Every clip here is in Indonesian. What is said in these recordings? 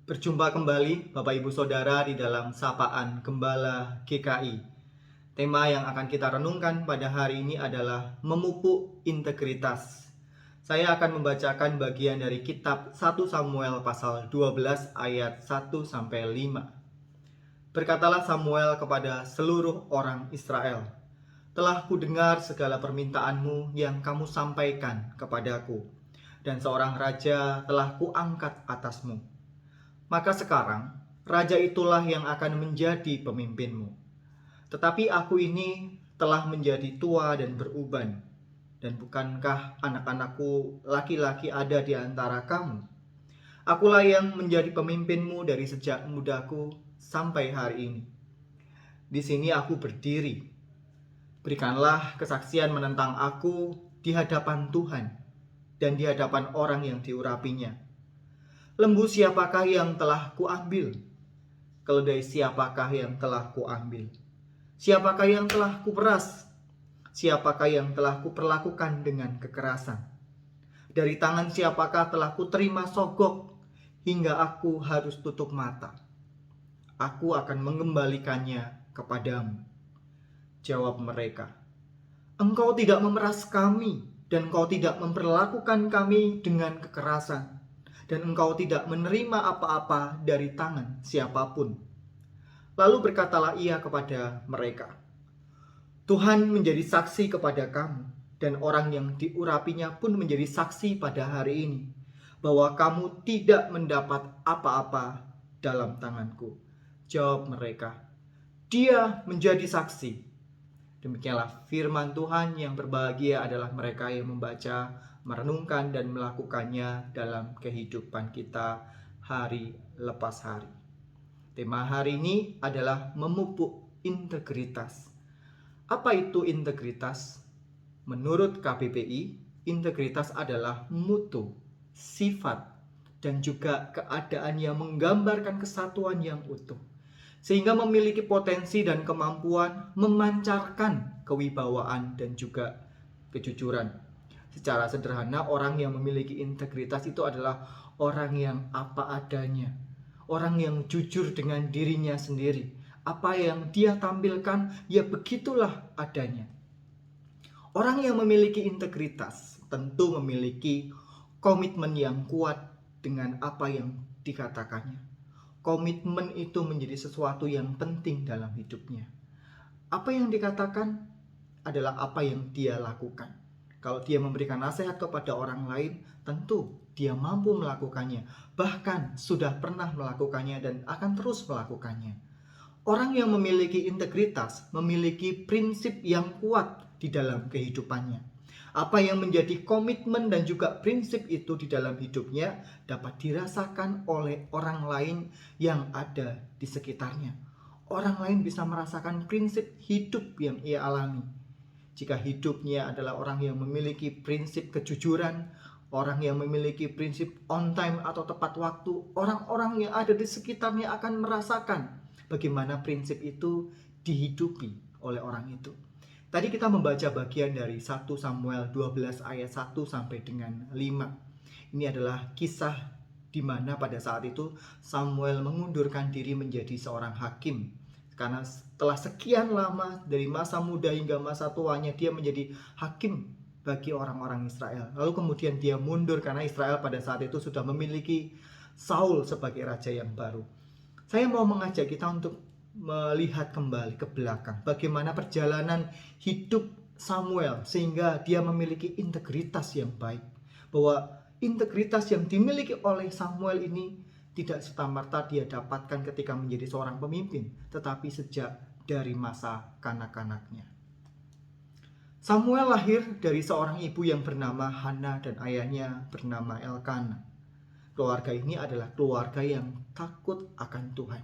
Berjumpa kembali Bapak Ibu Saudara di dalam Sapaan Gembala GKI. Tema yang akan kita renungkan pada hari ini adalah memupuk integritas. Saya akan membacakan bagian dari kitab 1 Samuel pasal 12 ayat 1 sampai 5. Berkatalah Samuel kepada seluruh orang Israel, "Telah kudengar segala permintaanmu yang kamu sampaikan kepadaku, dan seorang raja telah kuangkat atasmu. Maka sekarang, raja itulah yang akan menjadi pemimpinmu. Tetapi aku ini telah menjadi tua dan beruban, dan bukankah anak-anakku laki-laki ada di antara kamu? Akulah yang menjadi pemimpinmu dari sejak mudaku sampai hari ini. Di sini aku berdiri. Berikanlah kesaksian menentang aku di hadapan Tuhan dan di hadapan orang yang diurapinya. Lembu siapakah yang telah kuambil? Keledai siapakah yang telah kuambil? Siapakah yang telah kuperas? Siapakah yang telah kuperlakukan dengan kekerasan? Dari tangan siapakah telah kuterima sogok hingga aku harus tutup mata? Aku akan mengembalikannya kepadamu." Jawab mereka, "Engkau tidak memeras kami, dan engkau tidak memperlakukan kami dengan kekerasan, dan engkau tidak menerima apa-apa dari tangan siapapun." Lalu berkatalah ia kepada mereka, "Tuhan menjadi saksi kepada kamu, dan orang yang diurapinya pun menjadi saksi pada hari ini, bahwa kamu tidak mendapat apa-apa dalam tanganku." Jawab mereka, "Dia menjadi saksi." Demikianlah firman Tuhan. Yang berbahagia adalah mereka yang membaca, merenungkan, dan melakukannya dalam kehidupan kita hari lepas hari. Tema hari ini adalah memupuk integritas. Apa itu integritas? Menurut KBBI, integritas adalah mutu, sifat, dan juga keadaan yang menggambarkan kesatuan yang utuh, sehingga memiliki potensi dan kemampuan memancarkan kewibawaan dan juga kejujuran. Secara sederhana, orang yang memiliki integritas itu adalah orang yang apa adanya, orang yang jujur dengan dirinya sendiri. Apa yang dia tampilkan, ya begitulah adanya. Orang yang memiliki integritas tentu memiliki komitmen yang kuat dengan apa yang dikatakannya. Komitmen itu menjadi sesuatu yang penting dalam hidupnya. Apa yang dikatakan adalah apa yang dia lakukan. Kalau dia memberikan nasihat kepada orang lain, tentu dia mampu melakukannya, bahkan sudah pernah melakukannya dan akan terus melakukannya. Orang yang memiliki integritas memiliki prinsip yang kuat di dalam kehidupannya. Apa yang menjadi komitmen dan juga prinsip itu di dalam hidupnya dapat dirasakan oleh orang lain yang ada di sekitarnya. Orang lain bisa merasakan prinsip hidup yang ia alami. Jika hidupnya adalah orang yang memiliki prinsip kejujuran, orang yang memiliki prinsip on time atau tepat waktu, orang-orang yang ada di sekitarnya akan merasakan bagaimana prinsip itu dihidupi oleh orang itu. Tadi kita membaca bagian dari 1 Samuel 12 ayat 1 sampai dengan 5. Ini adalah kisah di mana pada saat itu Samuel mengundurkan diri menjadi seorang hakim. Karena setelah sekian lama, dari masa muda hingga masa tuanya, dia menjadi hakim bagi orang-orang Israel. Lalu kemudian dia mundur karena Israel pada saat itu sudah memiliki Saul sebagai raja yang baru. Saya mau mengajak kita untuk melihat kembali ke belakang bagaimana perjalanan hidup Samuel sehingga dia memiliki integritas yang baik. Bahwa integritas yang dimiliki oleh Samuel ini tidak serta-merta dia dapatkan ketika menjadi seorang pemimpin, tetapi sejak dari masa kanak-kanaknya. Samuel lahir dari seorang ibu yang bernama Hana dan ayahnya bernama Elkana. Keluarga ini adalah keluarga yang takut akan Tuhan.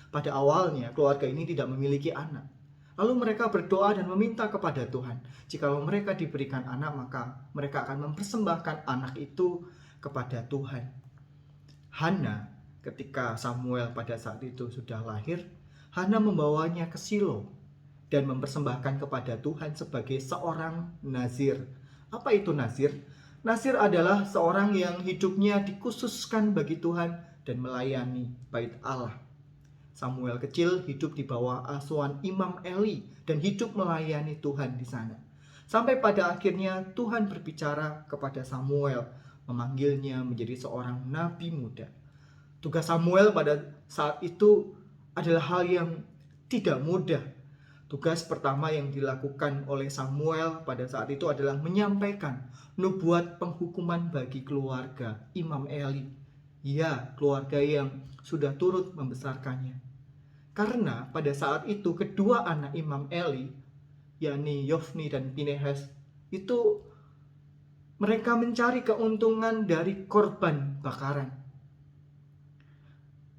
Pada awalnya keluarga ini tidak memiliki anak. Lalu mereka berdoa dan meminta kepada Tuhan. Jikalau mereka diberikan anak, maka mereka akan mempersembahkan anak itu kepada Tuhan. Hana, ketika Samuel pada saat itu sudah lahir, Hana membawanya ke Shilo dan mempersembahkan kepada Tuhan sebagai seorang nazir. Apa itu nazir? Nazir adalah seorang yang hidupnya dikhususkan bagi Tuhan dan melayani bait Allah. Samuel kecil hidup di bawah asuhan Imam Eli dan hidup melayani Tuhan di sana. Sampai pada akhirnya Tuhan berbicara kepada Samuel, memanggilnya menjadi seorang nabi muda. Tugas Samuel pada saat itu adalah hal yang tidak mudah. Tugas pertama yang dilakukan oleh Samuel pada saat itu adalah menyampaikan nubuat penghukuman bagi keluarga Imam Eli. Ya, keluarga yang sudah turut membesarkannya. Karena pada saat itu kedua anak Imam Eli, yakni Yofni dan Pinehas, itu mereka mencari keuntungan dari korban bakaran.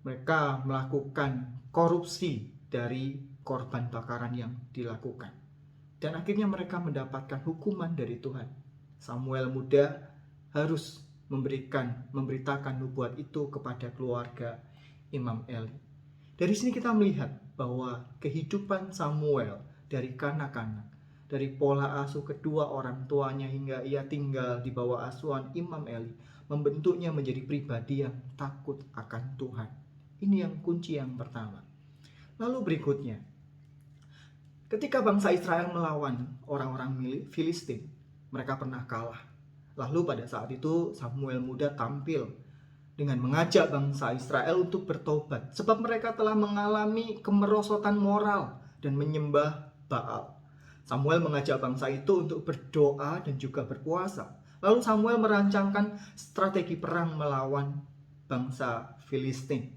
Mereka melakukan korupsi dari korban bakaran yang dilakukan. Dan akhirnya mereka mendapatkan hukuman dari Tuhan. Samuel muda harus memberitakan nubuat itu kepada keluarga Imam Eli. Dari sini kita melihat bahwa kehidupan Samuel dari kanak-kanak, dari pola asuh kedua orang tuanya hingga ia tinggal di bawah asuhan Imam Eli, membentuknya menjadi pribadi yang takut akan Tuhan. Ini yang kunci yang pertama. Lalu berikutnya, ketika bangsa Israel melawan orang-orang Filistin, mereka pernah kalah. Lalu pada saat itu Samuel muda tampil dengan mengajak bangsa Israel untuk bertobat, sebab mereka telah mengalami kemerosotan moral dan menyembah Baal. Samuel mengajak bangsa itu untuk berdoa dan juga berpuasa. Lalu Samuel merancangkan strategi perang melawan bangsa Filistin.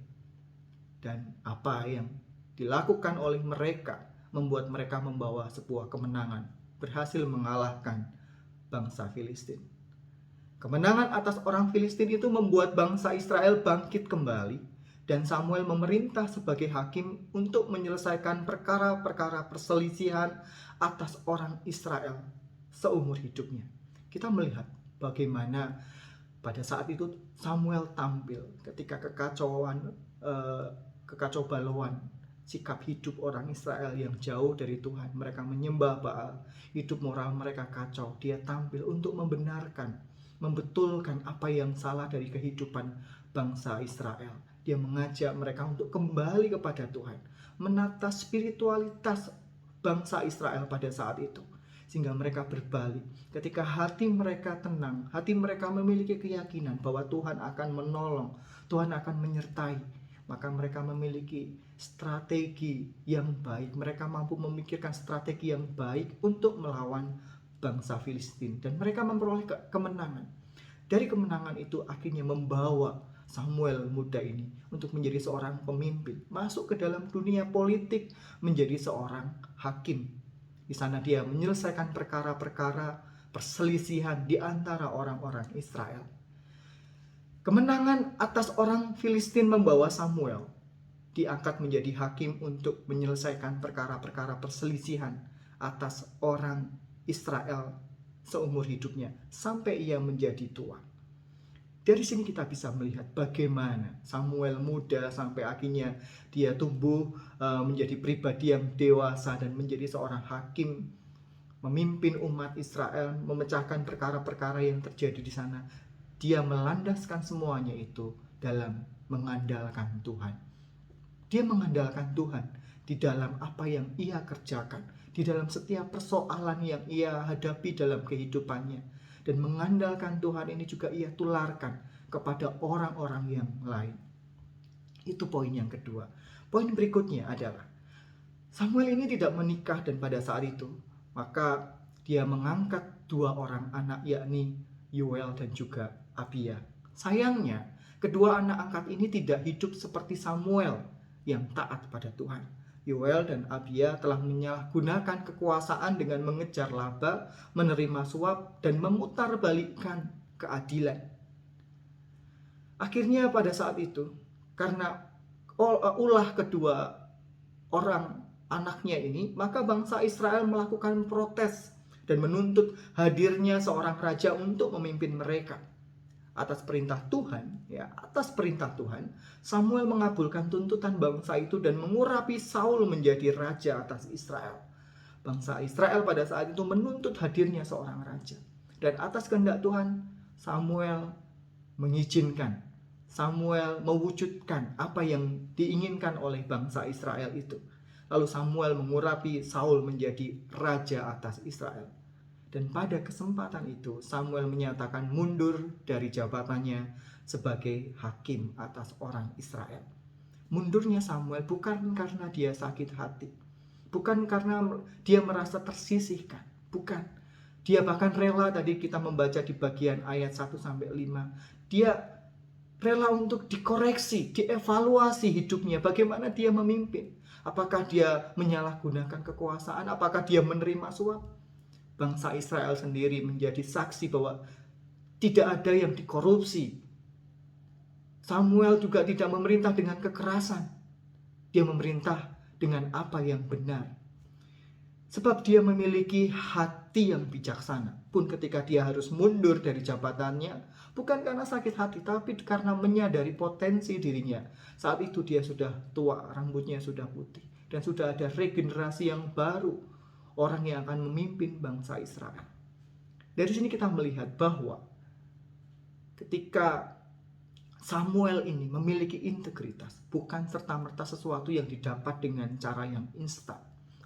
Dan apa yang dilakukan oleh mereka membuat mereka membawa sebuah kemenangan, berhasil mengalahkan bangsa Filistin. Kemenangan atas orang Filistin itu membuat bangsa Israel bangkit kembali. Dan Samuel memerintah sebagai hakim untuk menyelesaikan perkara-perkara perselisihan atas orang Israel seumur hidupnya. Kita melihat bagaimana pada saat itu Samuel tampil ketika kekacau baluan sikap hidup orang Israel yang jauh dari Tuhan. Mereka menyembah Baal, hidup moral mereka kacau. Dia tampil untuk membenarkan, membetulkan apa yang salah dari kehidupan bangsa Israel. Dia mengajak mereka untuk kembali kepada Tuhan, menata spiritualitas bangsa Israel pada saat itu, sehingga mereka berbalik. Ketika hati mereka tenang, hati mereka memiliki keyakinan bahwa Tuhan akan menolong, Tuhan akan menyertai, maka mereka memiliki strategi yang baik. Mereka mampu memikirkan strategi yang baik untuk melawan bangsa Filistin, dan mereka memperoleh kemenangan. Dari kemenangan itu akhirnya membawa Samuel muda ini untuk menjadi seorang pemimpin, masuk ke dalam dunia politik, menjadi seorang hakim. Di sana dia menyelesaikan perkara-perkara perselisihan di antara orang-orang Israel. Kemenangan atas orang Filistin membawa Samuel diangkat menjadi hakim untuk menyelesaikan perkara-perkara perselisihan atas orang Israel seumur hidupnya sampai ia menjadi tua. Dari sini kita bisa melihat bagaimana Samuel muda sampai akhirnya dia tumbuh menjadi pribadi yang dewasa dan menjadi seorang hakim, memimpin umat Israel, memecahkan perkara-perkara yang terjadi di sana. Dia melandaskan semuanya itu dalam mengandalkan Tuhan. Dia mengandalkan Tuhan di dalam apa yang ia kerjakan, di dalam setiap persoalan yang ia hadapi dalam kehidupannya. Dan mengandalkan Tuhan ini juga ia tularkan kepada orang-orang yang lain. Itu poin yang kedua. Poin berikutnya adalah Samuel ini tidak menikah, dan pada saat itu maka dia mengangkat dua orang anak, yakni Yoel dan juga Abia. Sayangnya kedua anak angkat ini tidak hidup seperti Samuel yang taat pada Tuhan. Yoel dan Abia telah menyalahgunakan kekuasaan dengan mengejar laba, menerima suap, dan memutarbalikkan keadilan. Akhirnya pada saat itu, karena ulah kedua orang anaknya ini, maka bangsa Israel melakukan protes dan menuntut hadirnya seorang raja untuk memimpin mereka. Atas perintah Tuhan, Samuel mengabulkan tuntutan bangsa itu dan mengurapi Saul menjadi raja atas Israel. Bangsa Israel pada saat itu menuntut hadirnya seorang raja. Dan atas kehendak Tuhan, Samuel mengizinkan Samuel mewujudkan apa yang diinginkan oleh bangsa Israel itu. Lalu Samuel mengurapi Saul menjadi raja atas Israel. Dan pada kesempatan itu Samuel menyatakan mundur dari jabatannya sebagai hakim atas orang Israel. Mundurnya Samuel bukan karena dia sakit hati, bukan karena dia merasa tersisihkan, bukan. Dia bahkan rela, tadi kita membaca di bagian ayat 1-5, dia rela untuk dikoreksi, dievaluasi hidupnya, bagaimana dia memimpin. Apakah dia menyalahgunakan kekuasaan, apakah dia menerima suap. Bangsa Israel sendiri menjadi saksi bahwa tidak ada yang dikorupsi. Samuel juga tidak memerintah dengan kekerasan. Dia memerintah dengan apa yang benar. Sebab dia memiliki hati yang bijaksana. Pun ketika dia harus mundur dari jabatannya, bukan karena sakit hati, tapi karena menyadari potensi dirinya. Saat itu dia sudah tua, rambutnya sudah putih, dan sudah ada regenerasi yang baru. Orang yang akan memimpin bangsa Israel. Dari sini kita melihat bahwa ketika Samuel ini memiliki integritas, bukan serta-merta sesuatu yang didapat dengan cara yang instan,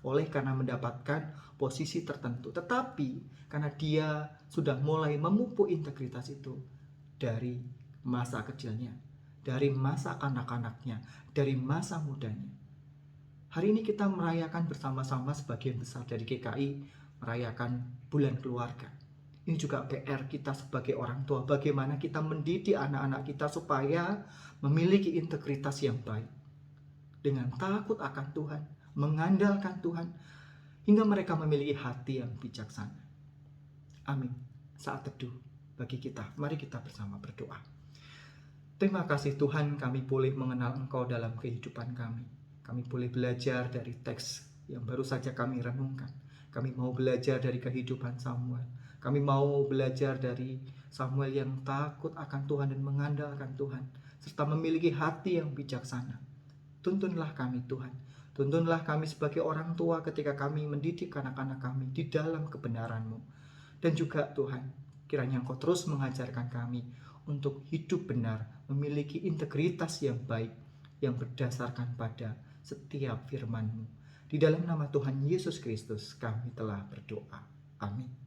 oleh karena mendapatkan posisi tertentu, tetapi karena dia sudah mulai memupuk integritas itu dari masa kecilnya, dari masa kanak-kanaknya, dari masa mudanya. Hari ini kita merayakan bersama-sama sebagian besar dari GKI, merayakan bulan keluarga. Ini juga PR kita sebagai orang tua, bagaimana kita mendidik anak-anak kita supaya memiliki integritas yang baik. Dengan takut akan Tuhan, mengandalkan Tuhan, hingga mereka memiliki hati yang bijaksana. Amin. Saat teduh bagi kita, mari kita bersama berdoa. Terima kasih Tuhan, kami boleh mengenal Engkau dalam kehidupan kami. Kami boleh belajar dari teks yang baru saja kami renungkan. Kami mau belajar dari kehidupan Samuel. Kami mau belajar dari Samuel yang takut akan Tuhan dan mengandalkan Tuhan, serta memiliki hati yang bijaksana. Tuntunlah kami Tuhan. Tuntunlah kami sebagai orang tua ketika kami mendidik anak-anak kami di dalam kebenaran-Mu. Dan juga Tuhan, kiranya Engkau terus mengajarkan kami untuk hidup benar, memiliki integritas yang baik, yang berdasarkan pada setiap firman-Mu. Di dalam nama Tuhan Yesus Kristus kami telah berdoa. Amin.